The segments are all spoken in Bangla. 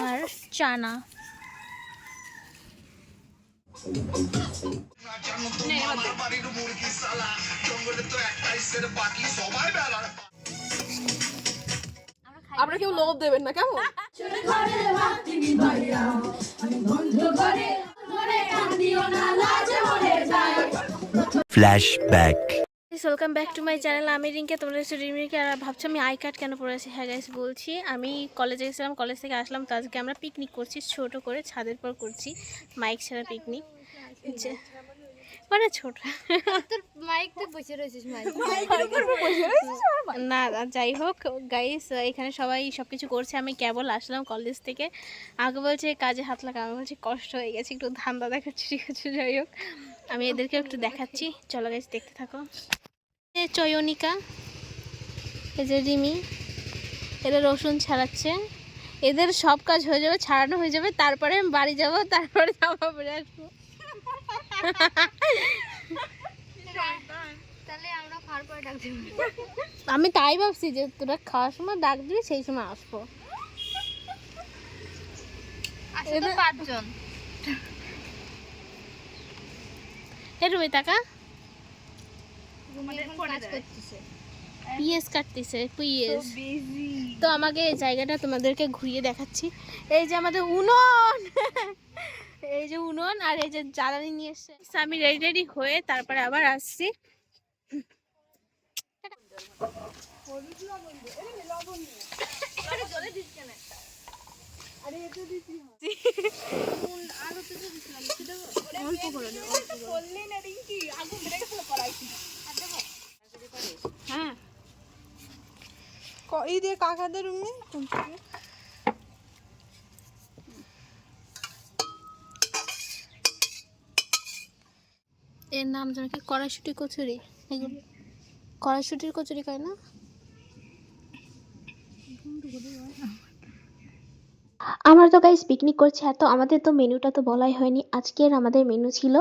আর চানা আমরা কেউ লোভ দেবেন না কেমন flashback. Welcome back to my channel. আমি রিঙ্কে, তোমরা রিমিকে। আর ভাবছো আমি আই কার্ড কেন পড়ে আছি? হ্যাঁ গাইস, বলছি আমি কলেজে গেছিলাম, কলেজ থেকে আসলাম, তো আজকে আমরা পিকনিক করছি, ছোট করে ছাদের পর করছি, মাইক ছাড়া পিকনিক, মানে ছোট না। যাই হোক গাইস, এখানে সবাই সবকিছু করছে, আমি কেবল আসলাম কলেজ থেকে। আগে বলছে কাজে হাত লাগা, আমি বলছি কষ্ট হয়ে গেছে, একটু ধান্দা দেখাচ্ছি, ঠিক আছে। যাই হোক আমি এদেরকে একটু দেখাচ্ছি, চলো গাইস দেখতে থাকো। চয়নিকা, এই যে রিমি, এরা রসুন ছাড়াচ্ছে। এদের সব কাজ হয়ে যাবে, ছাড়ানো হয়ে যাবে, তারপরে আমি বাড়ি যাবো, তারপরে জামা পরে আসবো। আমি তাই ভাবছি যে তোরা খাওয়ার সময় ডাক দিবি, সেই সময় আসবো। পাঁচজন রুমি টাকা পিএস কাটতেছে, পিএস। তো আমাকে এই জায়গাটা তোমাদেরকে ঘুরিয়ে দেখাচ্ছি। এই যে আমাদের উনুন, এই যে উনুন, আর এই যে জ্বালানি নিয়ে এসছে। আমি রেডি রেডি হয়ে তারপরে আবার আসছি। হ্যাঁ এই দিয়ে কাকাদের রুমে এর নাম যেন কি, কড়াইশুঁটি কচুরি। এগুলো কড়াইশুঁটির কচুরি খায় না? আমরা তো গাইস পিকনিক করছি, আর তো আমাদের তো মেনুটা তো বলাই হয়নি। আজকের আমাদের মেনু ছিল,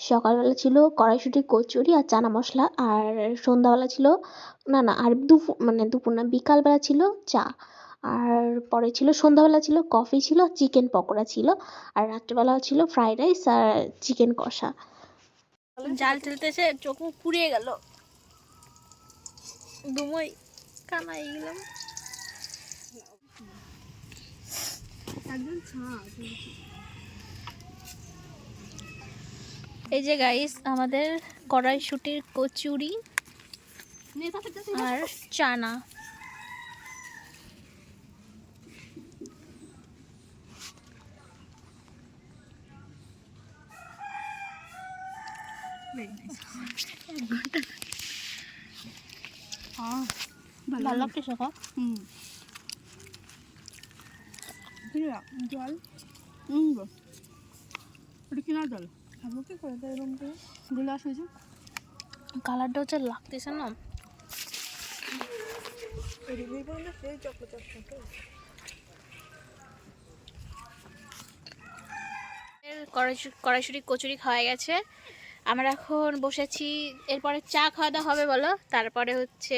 সকালবেলা ছিল কড়াইশুঁটি কচুরি আর চানা মশলা, আর সন্ধ্যাবেলা ছিল আর দুপুর না, বিকালবেলা ছিল চা, আর পরে ছিল সন্ধ্যাবেলা ছিল কফি, ছিল চিকেন পকোড়া ছিল, আর রাত্রেবেলা ছিল ফ্রাইড রাইস আর চিকেন কষা। জাল ঠেলতেছে, চোখ মুখ পুড়িয়ে গেল, দুমই কানাই গেলাম। এই যে গাইস আমাদের কড়াইশুঁটির কচুরি আর চানা। ভালো লাগছে সকা। জল ওটা কিনা জল খাবো কি করে এরকম করে গ্লাস হয়েছে। কালারটা হচ্ছে লাগতেছে না। কড়াইশুঁটি কচুরি খাওয়া গেছে, আমরা এখন বসেছি, এরপরে চা খাওয়া দাওয়া হবে বলো, তারপরে হচ্ছে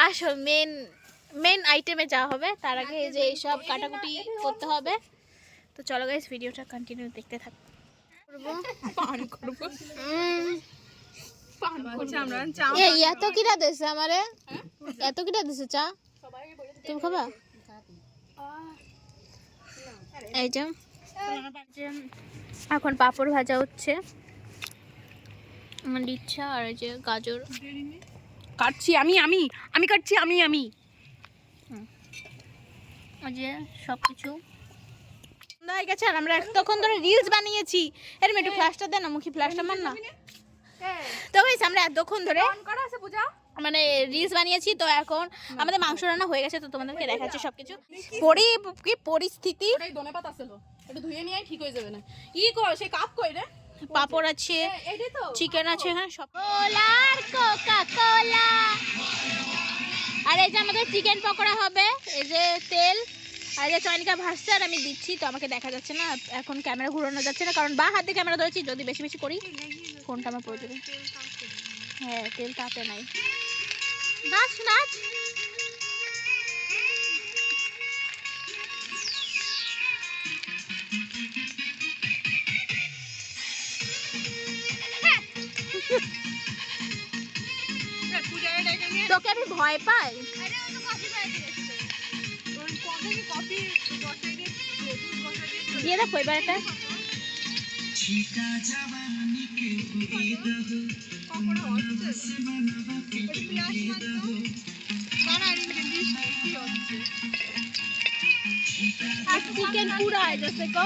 আসল মেন আইটেমে যা হবে। তার আগে এই যে এইসব কাটাকুটি করতে হবে। তো চলো গাইস ভিডিওটা কন্টিনিউ দেখতে থাকো। এত কিটা দিছে আমারে, এত কিটা দিছে চা, তুমি খাবা? এই যে এখন পাঁপড় ভাজা হচ্ছে, আমার ইচ্ছা, আর এই যে গাজর কাটছি আমি কাটছি আমি ওই যে সব কিছু হয়ে গেছে। আর আমরা তখন ধরে রিলস বানিয়েছি। এরম একটু ফ্ল্যাশটা দেন না, মুখি ফ্ল্যাশটা মার না। তো গাইস আমরা এতক্ষণ ধরে মানে রিলস বানিয়েছি, তো এখন আমাদের মাংস রান্না হয়ে গেছে, তো তোমাদেরকে দেখাচ্ছি সবকিছু। কি পরিস্থিতি, ধনেপাতা ছিল একটু ধুয়ে নিয়ে ঠিক হয়ে যাবে না। ই কর সে কাপ কই রে, পাপড় আছে, চিকেন আছে, এখানে সব। কোকা কোলা। আর এই যে আমাদের চিকেন পকোড়া হবে, এই যে তেল, আর যে চয়নিকা ভাসছে আর আমি দিচ্ছি, তো আমাকে দেখা যাচ্ছে না, এখন ক্যামেরা ঘুরানো যাচ্ছে না, কারণ বা হাতে ক্যামেরা ধরেছি, যদি বেশি বেশি করি ফোনটা আমার পড়ে যাবে। হ্যাঁ, তেল তাতে নাই। নাচ নাচ। তোকে আমি ভয় পাই? দিয়ে দেখো এবার এটা। চিকেন পুরা है जैसे को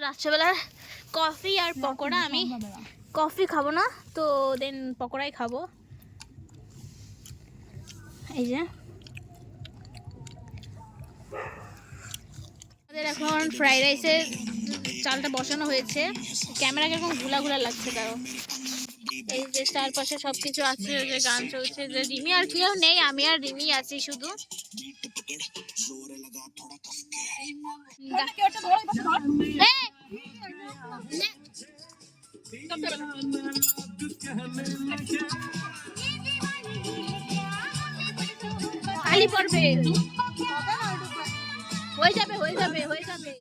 রাত্রেবেলার কফি আর পকোড়া। আমি কফি খাবো না, তো দেন পকোড়াই খাবো। এই যে আমাদের এখন ফ্রাইড রাইসের চালটা বসানো হয়েছে। ক্যামেরা কিরকম ঘুলা ঘুলা লাগছে তারও। এই যে চারপাশে সবকিছু আছে, যে গান চলছে, যে রিমি আর কেউ নেই, আমি আর রিমি আছি শুধু। খালি পড়বে, হয়ে যাবে হয়ে যাবে হয়ে যাবে।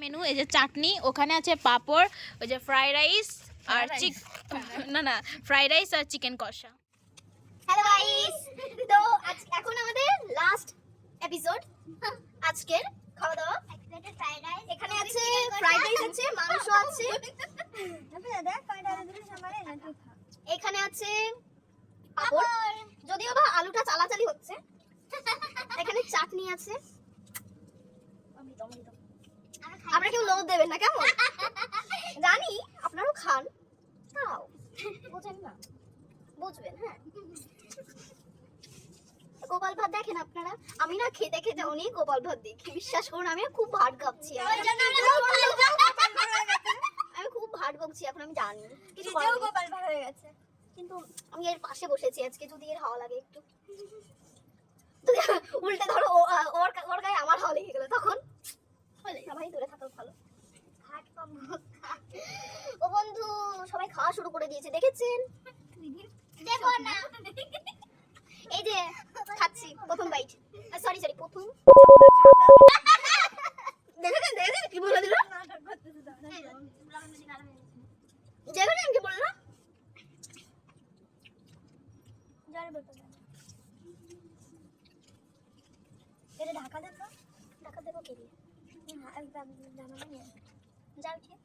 মেনু এই যে চাটনি, ওখানে আছে পাঁপড়, ওই যে ফ্রাইড রাইস আর না ফ্রাইড রাইস আর চিকেন কষা। হ্যালো গাইস, তো এখন আমাদের লাস্ট এপিসোড আজকের খাওয়া দাওয়া। এখানে আছে ফ্রাইড রাইস, আছে মাংস, আছে এখানে আছে পাঁপড়, যদিও বা আলুটা চালাচালি হচ্ছে। এখানে চাটনি আছে। আপনারা কেউ লোভ দেবেন না কেমন? জানি আপনারাও খান, তাও বোঝেন না, বুঝবেন। হ্যাঁ, গোপাল ভাত দেখেন আপনারা, আমি না খেতে খেতে অনেক গোপাল ভাত দেখি, বিশ্বাস করুন। আমি খুব ভাট গাচ্ছি, আমি খুব ভাট বকছি এখন, আমি জানি কিছু গোপাল ভাত হয়ে গেছে, কিন্তু আমি এর পাশে বসেছি আজকে, যদি এর হাওয়া লাগে একটু, উল্টে ধরো ওর গায়ে আমার হাওয়া লেগে গেল, তখন ভাই দূরে থাকা ভালো। ও বন্ধু, সবাই খাওয়া শুরু করে দিয়েছে, দেখেছেন? এই যে খাচ্ছি প্রথম বাইট, সরি প্রথম। দেখেছেন কি বলে দিল? দেখেছেন কি বললো? এটা ঢাকা দেবো, ঢাকা দেবো কে দিয়ে? যাও ঠিক,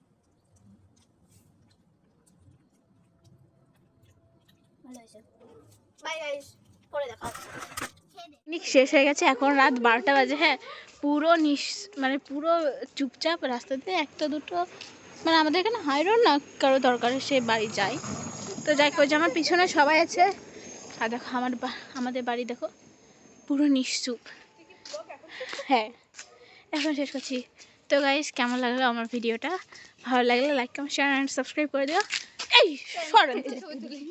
ভালো হয়েছে। বাই গাইস, পরে দেখা হচ্ছে। পিকনিক শেষ হয়ে গেছে, এখন রাত 12টা বাজে। হ্যাঁ, পুরো মানে পুরো চুপচাপ, রাস্তাতে একটা দুটো, মানে আমাদের এখানে হাই রোড না, কারো দরকারে সে বাড়ি যায়। তো যাই ওই যে আমার পিছনে সবাই আছে, আর দেখো আমাদের বাড়ি দেখো পুরো নিশ্চুপ। হ্যাঁ, এখন শেষ করছি। তো গাইস, কেমন লাগলো আমার ভিডিওটা? ভালো লাগলে like, comment, share and subscribe করে দিও। এই সরেন,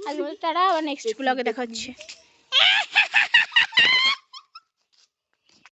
আজকে টাটা, আবার নেক্সট ব্লগে দেখা হচ্ছে।